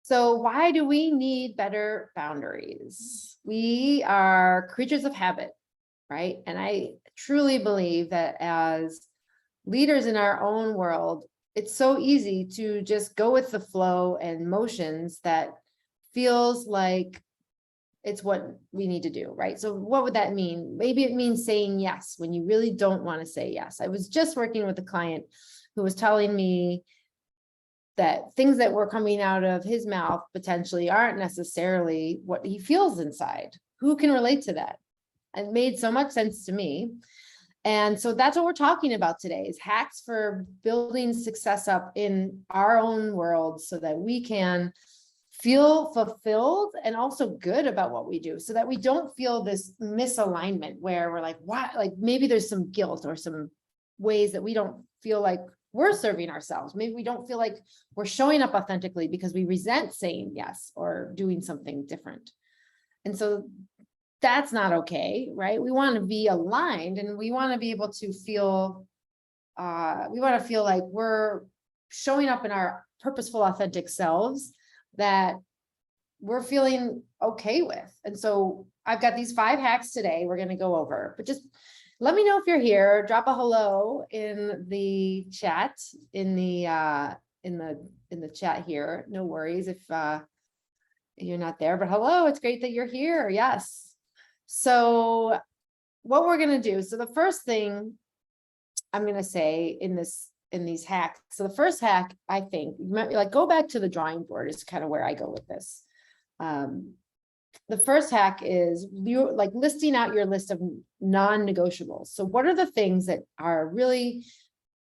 So why do we need better boundaries? We are creatures of habit, right? And I truly believe that as leaders in our own world, it's so easy to just go with the flow and motions that feels like it's what we need to do, right? So what would that mean? Maybe it means saying yes when you really don't want to say yes. I was just working with a client who was telling me that things that were coming out of his mouth potentially aren't necessarily what he feels inside. Who can relate to that? It made so much sense to me. And so that's what we're talking about today is hacks for building success up in our own world so that we can feel fulfilled and also good about what we do so that we don't feel this misalignment where we're like, what? Like maybe there's some guilt or some ways that we don't feel like we're serving ourselves. Maybe we don't feel like we're showing up authentically because we resent saying yes or doing something different. And so that's not okay, right? We want to be aligned and we want to be able to feel, we want to feel like we're showing up in our purposeful, authentic selves that we're feeling okay with. And so I've got these 5 hacks today we're going to go over, but just let me know if you're here. Drop a hello in the chat, in the chat here. No worries if you're not there, but hello, it's great that you're here. Yes. So what we're going to do, so the first thing I'm going to say in these hacks. So the first hack, I think, like go back to the drawing board is kind of where I go with this. The first hack is you like listing out your list of non-negotiables. So what are the things that are really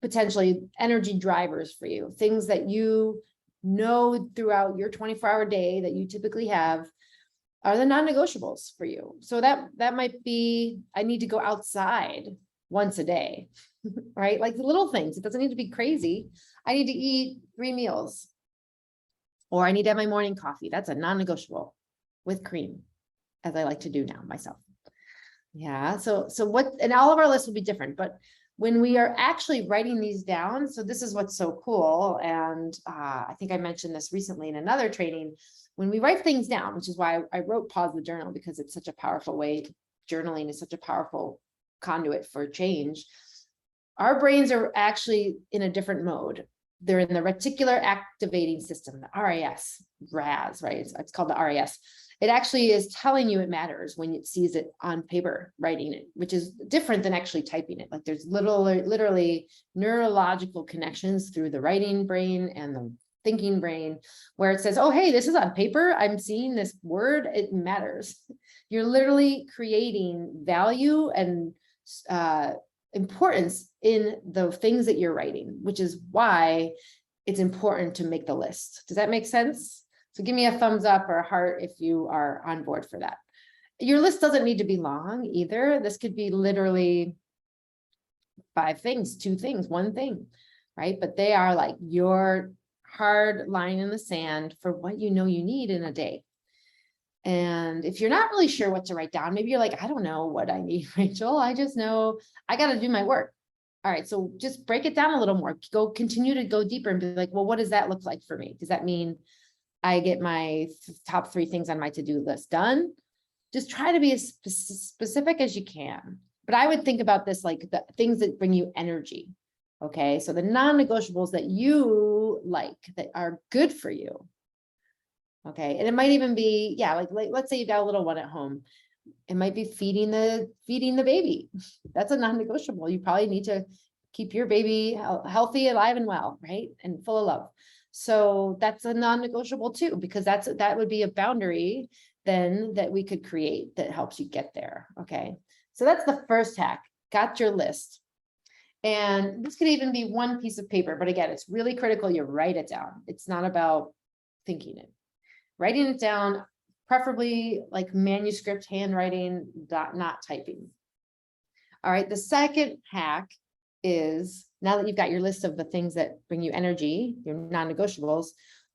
potentially energy drivers for you? Things that you know throughout your 24-hour day that you typically have are the non-negotiables for you. So that might be, I need to go outside once a day, right? Like the little things. It doesn't need to be crazy. I need to eat 3 meals, or I need to have my morning coffee. That's a non-negotiable with cream, as I like to do now myself. Yeah. So what, and all of our lists will be different, but when we are actually writing these down, so this is what's so cool. And I think I mentioned this recently in another training, when we write things down, which is why I wrote Pause the Journal, because it's such a powerful way. Journaling is such a powerful conduit for change. Our brains are actually in a different mode. They're in the reticular activating system, the RAS, right? It's called the RAS. It actually is telling you it matters when it sees it on paper, writing it, which is different than actually typing it. Like there's literally neurological connections through the writing brain and the thinking brain, where it says, oh, hey, this is on paper. I'm seeing this word. It matters. You're literally creating value and importance in the things that you're writing, which is why it's important to make the list. Does that make sense? So give me a thumbs up or a heart if you are on board for that. Your list doesn't need to be long either. This could be literally 5 things, 2 things, 1 thing, right? But they are like your hard line in the sand for what you know you need in a day. And if you're not really sure what to write down, maybe you're like, I don't know what I need, Rachel. I just know I got to do my work. All right. So just break it down a little more. Continue to go deeper and be like, well, what does that look like for me? Does that mean I get my top 3 things on my to-do list done? Just try to be as specific as you can. But I would think about this like the things that bring you energy. Okay. So the non-negotiables that you like, that are good for you. Okay. And it might even be, yeah, like let's say you've got a little one at home. It might be feeding the baby. That's a non-negotiable. You probably need to keep your baby healthy, alive, and well, right? And full of love. So that's a non-negotiable too, because that would be a boundary then that we could create that helps you get there. Okay. So that's the first hack. Got your list. And this could even be 1 piece of paper, but again, it's really critical you write it down. It's not about thinking it. Writing it down, preferably like manuscript handwriting, not typing. All right, the second hack is, now that you've got your list of the things that bring you energy, your non-negotiables,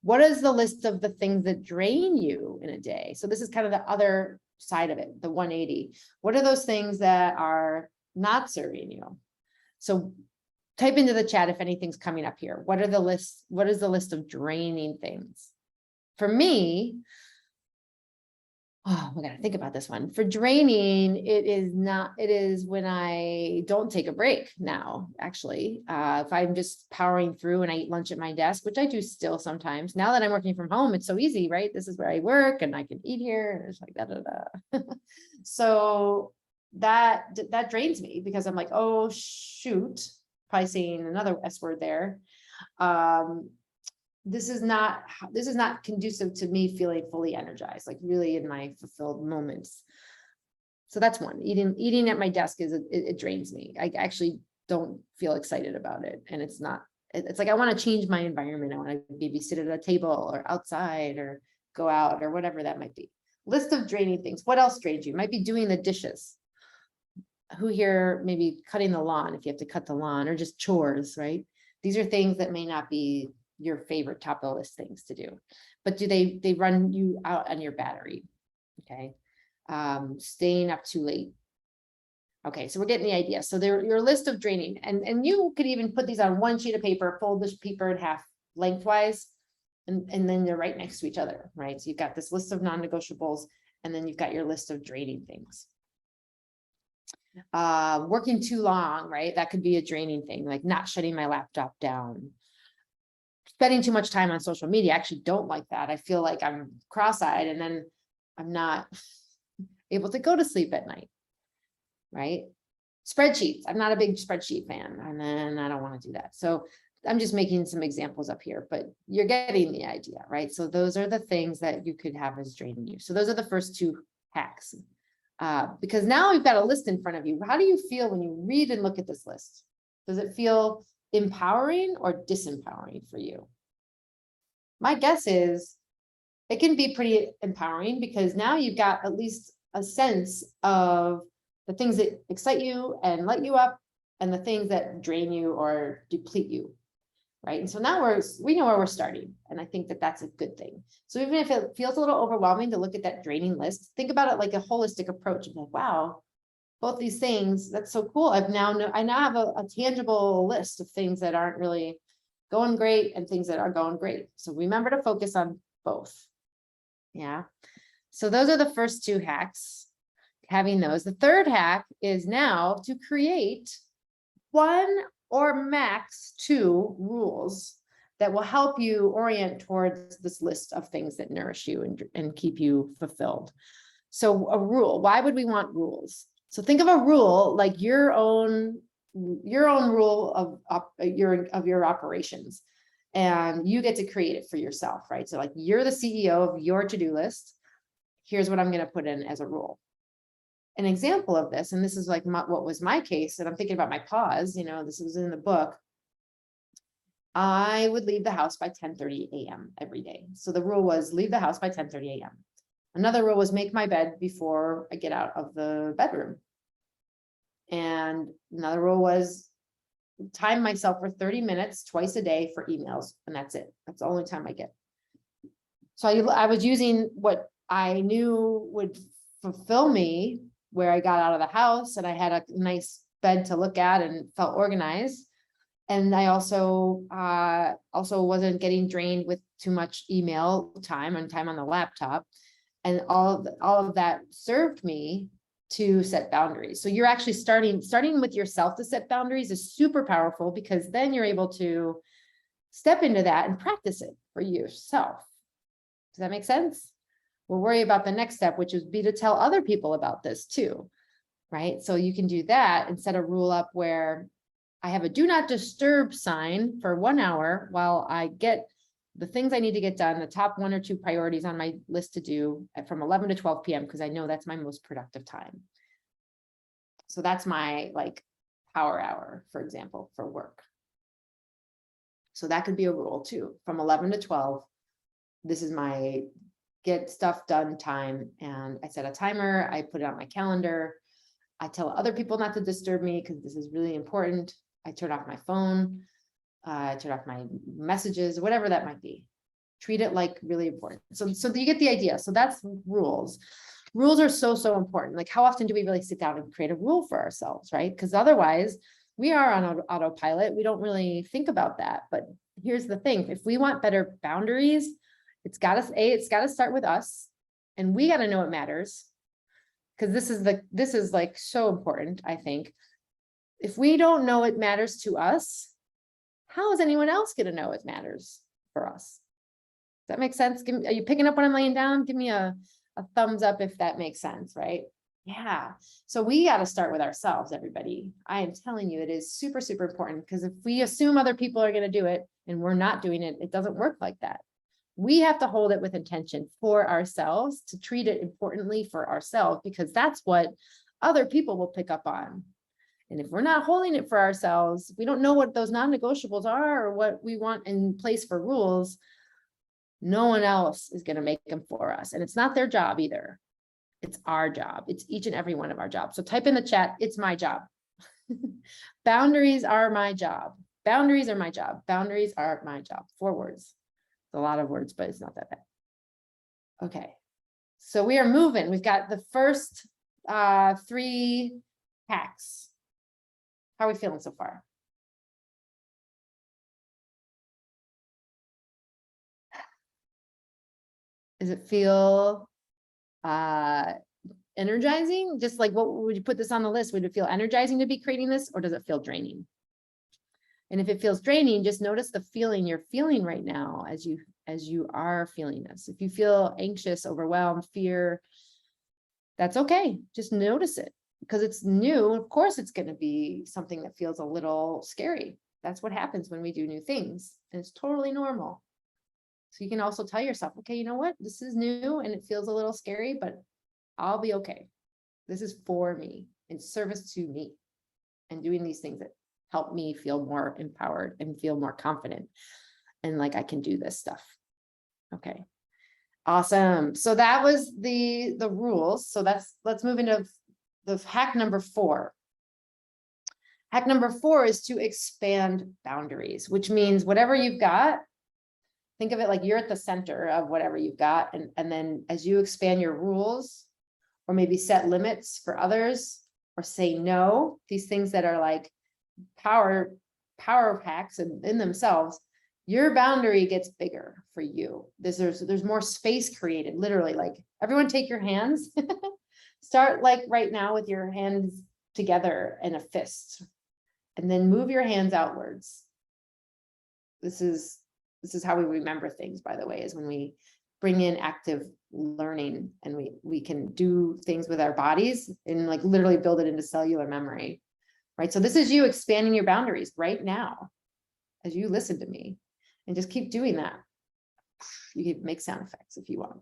what is the list of the things that drain you in a day? So this is kind of the other side of it, the 180. What are those things that are not serving you? So type into the chat if anything's coming up here. What is the list of draining things? For me, oh, we gotta think about this one. For draining, it is when I don't take a break now, actually. If I'm just powering through and I eat lunch at my desk, which I do still sometimes. Now that I'm working from home, it's so easy, right? This is where I work and I can eat here. And it's like da. So that drains me because I'm like, oh, shoot, probably saying another S word there. This is not conducive to me feeling fully energized, like really in my fulfilled moments. So that's one. Eating at my desk it drains me. I actually don't feel excited about it. And it's like, I want to change my environment. I want to maybe sit at a table or outside or go out or whatever that might be. List of draining things. What else drains you? Might be doing the dishes. Who here, maybe cutting the lawn if you have to cut the lawn, or just chores, right? These are things that may not be your favorite top of the list things to do, but do they run you out on your battery? Okay. Staying up too late. Okay, so we're getting the idea. So there, your list of draining, and you could even put these on one sheet of paper, fold this paper in half lengthwise, and then they're right next to each other, right? So you've got this list of non-negotiables, and then you've got your list of draining things. Working too long, right? That could be a draining thing, like not shutting my laptop down. Spending too much time on social media. I actually don't like that. I feel like I'm cross-eyed and then I'm not able to go to sleep at night, right? Spreadsheets. I'm not a big spreadsheet fan, and then I don't want to do that. So I'm just making some examples up here, but you're getting the idea, right? So those are the things that you could have as draining you. So those are the first two hacks. Because now you've got a list in front of you. How do you feel when you read and look at this list? Does it feel empowering or disempowering for you? My guess is it can be pretty empowering, because now you've got at least a sense of the things that excite you and light you up, and the things that drain you or deplete you, right? And so now we know where we're starting, and I think that that's a good thing. So even if it feels a little overwhelming to look at that draining list, think about it like a holistic approach. Like, wow, both these things, that's so cool. I now have a tangible list of things that aren't really going great and things that are going great. So remember to focus on both. Yeah. So those are the first two hacks, having those. The third hack is now to create one or max two rules that will help you orient towards this list of things that nourish you and keep you fulfilled. So a rule, why would we want rules? So think of a rule like your own rule of your operations, and you get to create it for yourself, right? So like, you're the CEO of your to-do list. Here's what I'm going to put in as a rule. An example of this, and this is like what was my case, and I'm thinking about my pause, this was in the book. I would leave the house by 10:30 a.m. every day. So the rule was leave the house by 10:30 a.m. Another rule was make my bed before I get out of the bedroom. And another rule was time myself for 30 minutes twice a day for emails, and that's it. That's the only time I get. So I was using what I knew would fulfill me, where I got out of the house and I had a nice bed to look at and felt organized. And I also wasn't getting drained with too much email time and time on the laptop. And all of that served me to set boundaries. So you're actually starting with yourself to set boundaries is super powerful, because then you're able to step into that and practice it for yourself. Does that make sense? We'll worry about the next step, which would be to tell other people about this too, right? So you can do that and set a rule up where I have a do not disturb sign for 1 hour while I get the things I need to get done, the top 1 or 2 priorities on my list to do from 11 to 12 p.m. because I know that's my most productive time. So that's my power hour, for example, for work. So that could be a rule too. From 11 to 12, this is my get stuff done time. And I set a timer, I put it on my calendar. I tell other people not to disturb me because this is really important. I turn off my phone, I turn off my messages, whatever that might be. Treat it like really important. So you get the idea. So that's rules. Rules are so important. Like, how often do we really sit down and create a rule for ourselves, right? Because otherwise we are on autopilot. We don't really think about that. But here's the thing. If we want better boundaries It's got to start with us, and we got to know it matters, because this is like so important, I think. If we don't know it matters to us, how is anyone else going to know it matters for us? Does that make sense? Are you picking up what I'm laying down? Give me a thumbs up if that makes sense, right? Yeah. So we got to start with ourselves, everybody. I am telling you, it is super, super important, because if we assume other people are going to do it and we're not doing it, it doesn't work like that. We have to hold it with intention for ourselves, to treat it importantly for ourselves, because that's what other people will pick up on. And if we're not holding it for ourselves, we don't know what those non-negotiables are or what we want in place for rules, no one else is going to make them for us. And it's not their job either. It's our job. It's each and every one of our jobs. So type in the chat, it's my job. Boundaries are my job. Boundaries are my job. Boundaries are my job. 4 words. It's a lot of words, but it's not that bad. Okay. So we are moving. We've got the first 3 hacks. How are we feeling so far? Does it feel energizing? Just like, what would you put this on the list? Would it feel energizing to be creating this, or does it feel draining? And if it feels draining, just notice the feeling you're feeling right now as you are feeling this. If you feel anxious, overwhelmed, fear, that's okay. Just notice it, because it's new. Of course, it's going to be something that feels a little scary. That's what happens when we do new things, and it's totally normal. So you can also tell yourself, okay, you know what? This is new and it feels a little scary, but I'll be okay. This is for me, in service to me, and doing these things that help me feel more empowered and feel more confident and like I can do this stuff. Okay. Awesome. So that was the rules. So let's move into the hack number 4. Hack number 4 is to expand boundaries, which means whatever you've got, think of it like you're at the center of whatever you've got. And then as you expand your rules, or maybe set limits for others, or say no, these things that are like power hacks in themselves, your boundary gets bigger for you. There's more space created, literally. Like, everyone take your hands. Start like right now with your hands together in a fist, and then move your hands outwards. This is how we remember things, by the way, is when we bring in active learning, and we can do things with our bodies and like literally build it into cellular memory, right? So this is you expanding your boundaries right now as you listen to me, and just keep doing that. You can make sound effects if you want.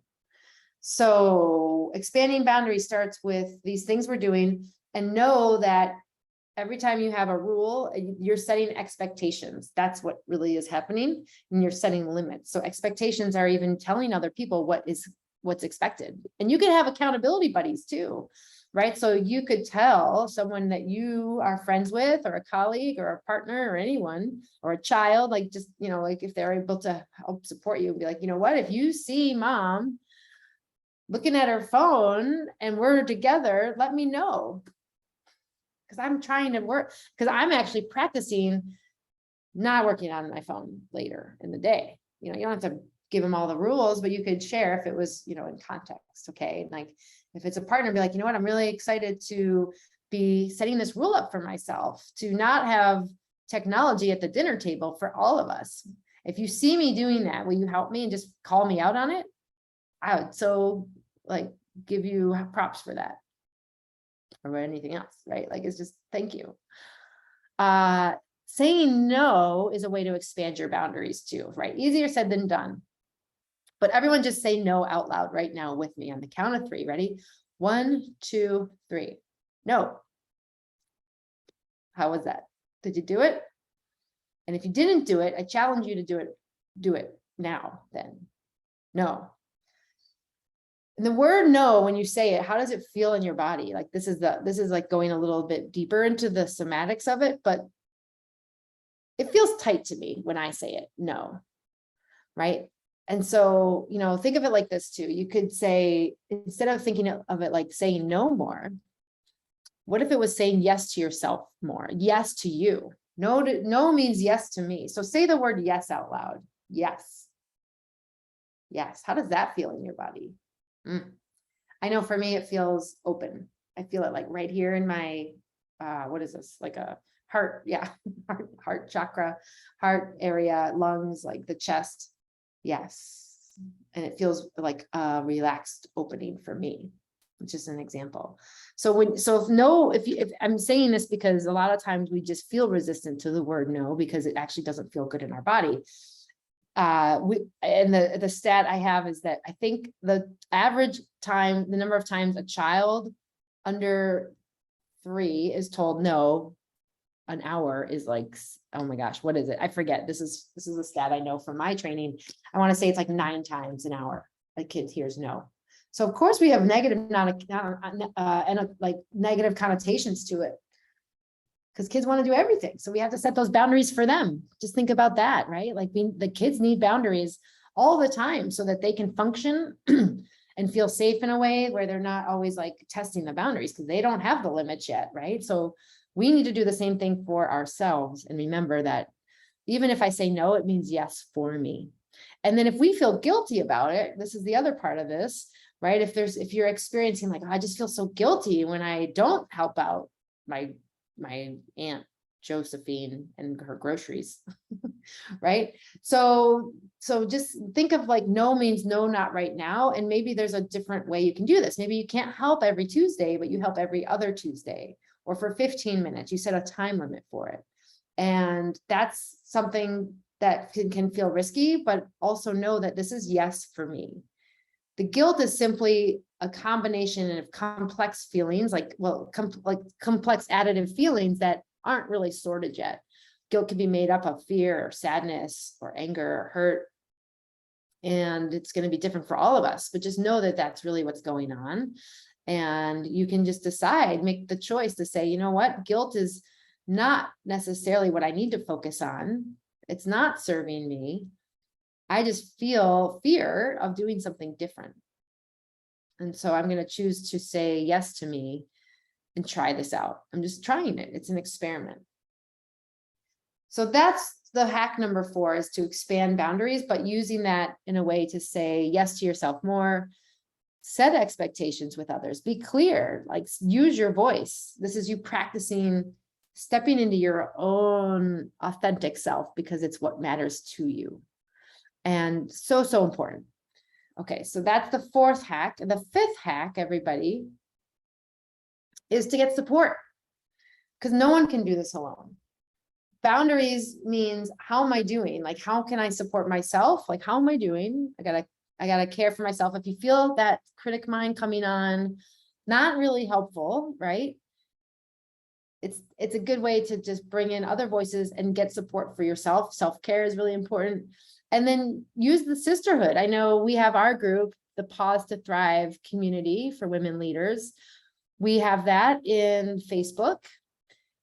So expanding boundaries starts with these things we're doing, and know that every time you have a rule, you're setting expectations. That's what really is happening. And you're setting limits. So expectations are even telling other people what's expected. And you can have accountability buddies too, right? So you could tell someone that you are friends with, or a colleague, or a partner, or anyone, or a child, like, just, like if they're able to help support you, and be like, you know what, if you see mom looking at her phone and we're together, let me know. Because I'm trying to work, because I'm actually practicing not working on my phone later in the day. You don't have to give them all the rules, but you could share if it was, in context. Okay. Like, if it's a partner, be like, you know what, I'm really excited to be setting this rule up for myself, to not have technology at the dinner table for all of us. If you see me doing that, will you help me and just call me out on it? I would so give you props for that. Or anything else, right? Like, it's just, thank you. Saying no is a way to expand your boundaries too, right? Easier said than done. But everyone just say no out loud right now with me on the count of 3. Ready? 1, 2, 3. No. How was that? Did you do it? And if you didn't do it, I challenge you to do it. Do it now then. No. And the word no, when you say it, how does it feel in your body? Like, this is like going a little bit deeper into the somatics of it, but it feels tight to me when I say it, no, right? And so, think of it like this too. You could say, instead of thinking of it like saying no more, what if it was saying yes to yourself more? Yes to you. No means yes to me. So say the word yes out loud. Yes. Yes. How does that feel in your body? I know for me, it feels open. I feel it like right here in my, what is this? Like a heart. Yeah. heart chakra, heart area, lungs, like the chest. Yes. And it feels like a relaxed opening for me, which is an example. So if I'm saying this because a lot of times we just feel resistant to the word no, because it actually doesn't feel good in our body. The stat I have is that I think the average time, the number of times a child under 3 is told no, an hour is like, oh my gosh, what is it? I forget. This is a stat I know from my training. I want to say it's like 9 times an hour a kid hears no. So of course we have negative, like negative connotations to it, because kids want to do everything. So we have to set those boundaries for them. Just think about that, right? Like the kids need boundaries all the time so that they can function and feel safe in a way where they're not always like testing the boundaries, because they don't have the limits yet, right? So we need to do the same thing for ourselves and remember that even if I say no, it means yes for me. And then if we feel guilty about it, this is the other part of this, right? If you're experiencing like, oh, I just feel so guilty when I don't help out my Aunt Josephine and her groceries, right? So just think of like no means no, not right now. And maybe there's a different way you can do this. Maybe you can't help every Tuesday, but you help every other Tuesday, or for 15 minutes, you set a time limit for it. And that's something that can feel risky, but also know that this is yes for me. The guilt is simply a combination of complex feelings, like complex additive feelings that aren't really sorted yet. Guilt can be made up of fear or sadness or anger or hurt. And it's going to be different for all of us, but just know that that's really what's going on. And you can just decide, make the choice to say, you know what, guilt is not necessarily what I need to focus on. It's not serving me. I just feel fear of doing something different. And so I'm going to choose to say yes to me and try this out. I'm just trying it. It's an experiment. So that's the hack number 4, is to expand boundaries, but using that in a way to say yes to yourself more, set expectations with others, be clear, like use your voice. This is you practicing stepping into your own authentic self, because it's what matters to you. And so important. Okay, so that's the 4th hack. And the 5th hack, everybody, is to get support, because no one can do this alone. Boundaries means, how am I doing? Like, how can I support myself? Like, how am I doing? I gotta care for myself. If you feel that critic mind coming on, not really helpful, right? It's a good way to just bring in other voices and get support for yourself. Self-care is really important. And then use the sisterhood. I know we have our group, the Pause to Thrive community for women leaders. We have that in Facebook,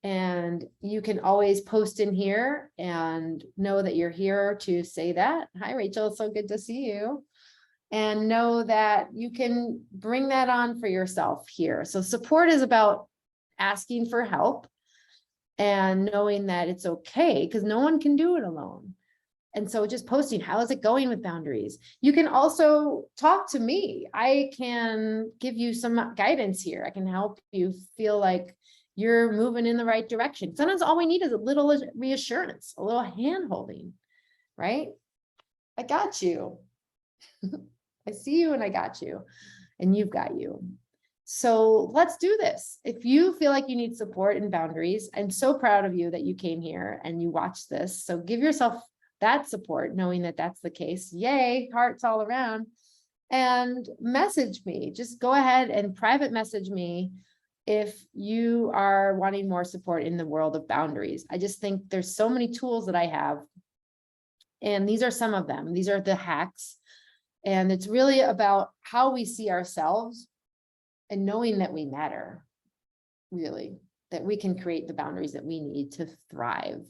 and you can always post in here and know that you're here to say that. Hi, Rachel, so good to see you. And know that you can bring that on for yourself here. So support is about asking for help and knowing that it's okay, because no one can do it alone. And so just posting, how is it going with boundaries? You can also talk to me. I can give you some guidance here. I can help you feel like you're moving in the right direction. Sometimes all we need is a little reassurance, a little hand holding, right? I got you. I see you and I got you, and you've got you. So let's do this. If you feel like you need support and boundaries, I'm so proud of you that you came here and you watched this. So give yourself that support, knowing that that's the case. Yay, hearts all around. And message me. Just go ahead and private message me if you are wanting more support in the world of boundaries. I just think there's so many tools that I have, and these are some of them. These are the hacks. And it's really about how we see ourselves and knowing that we matter, really, that we can create the boundaries that we need to thrive,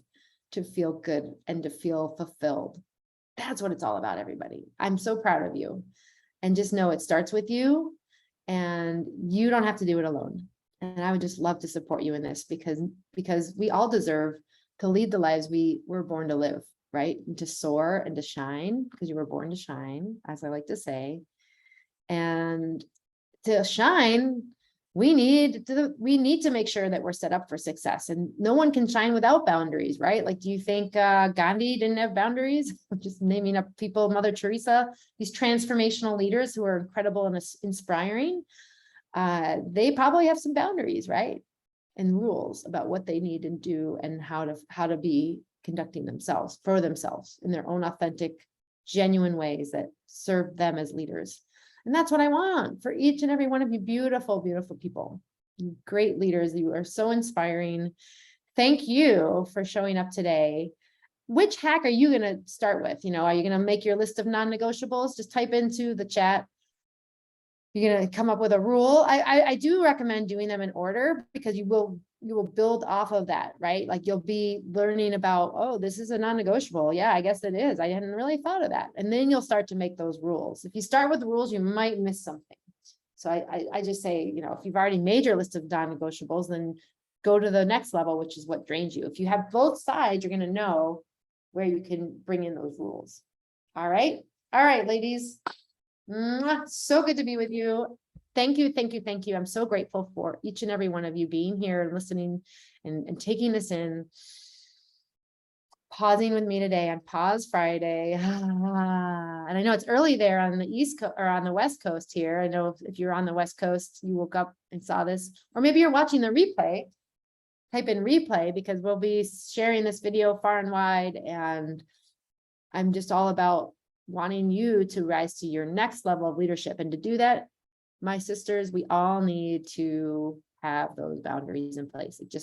to feel good, and to feel fulfilled. That's what it's all about, everybody. I'm so proud of you. And just know it starts with you, and you don't have to do it alone. And I would just love to support you in this, because we all deserve to lead the lives we were born to live. right? And to soar and to shine, because you were born to shine, as I like to say. And to shine, we need to make sure that we're set up for success, and no one can shine without boundaries, right? Like, do you think Gandhi didn't have boundaries? Just naming up people, Mother Teresa, these transformational leaders who are incredible and inspiring. They probably have some boundaries, right? And rules about what they need to do and how to be conducting themselves for themselves in their own authentic, genuine ways that serve them as leaders. And that's what I want for each and every one of you beautiful, beautiful people, great leaders. You are so inspiring. Thank you for showing up today. Which hack are you going to start with? Are you going to make your list of non-negotiables? Just type into the chat. You're going to come up with a rule. I do recommend doing them in order, because you will build off of that, right? Like, you'll be learning about, oh, this is a non-negotiable. Yeah, I guess it is. I hadn't really thought of that. And then you'll start to make those rules. If you start with rules, you might miss something. So I just say, if you've already made your list of non-negotiables, then go to the next level, which is what drains you. If you have both sides, you're going to know where you can bring in those rules. All right, ladies. So good to be with you. Thank you. Thank you. Thank you. I'm so grateful for each and every one of you being here and listening and taking this in, pausing with me today on Pause Friday. And I know it's early there on the East Coast or on the West Coast here. I know if you're on the West Coast, you woke up and saw this, or maybe you're watching the replay. Type in replay, because we'll be sharing this video far and wide. And I'm just all about wanting you to rise to your next level of leadership. And to do that, my sisters, we all need to have those boundaries in place. It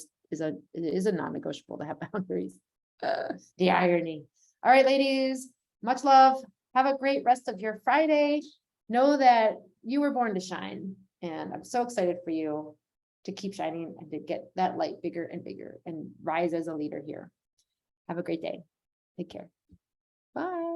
is a non-negotiable to have boundaries. The irony. All right, ladies, much love. Have a great rest of your Friday. Know that you were born to shine, and I'm so excited for you to keep shining and to get that light bigger and bigger and rise as a leader here. Have a great day. Take care. Bye.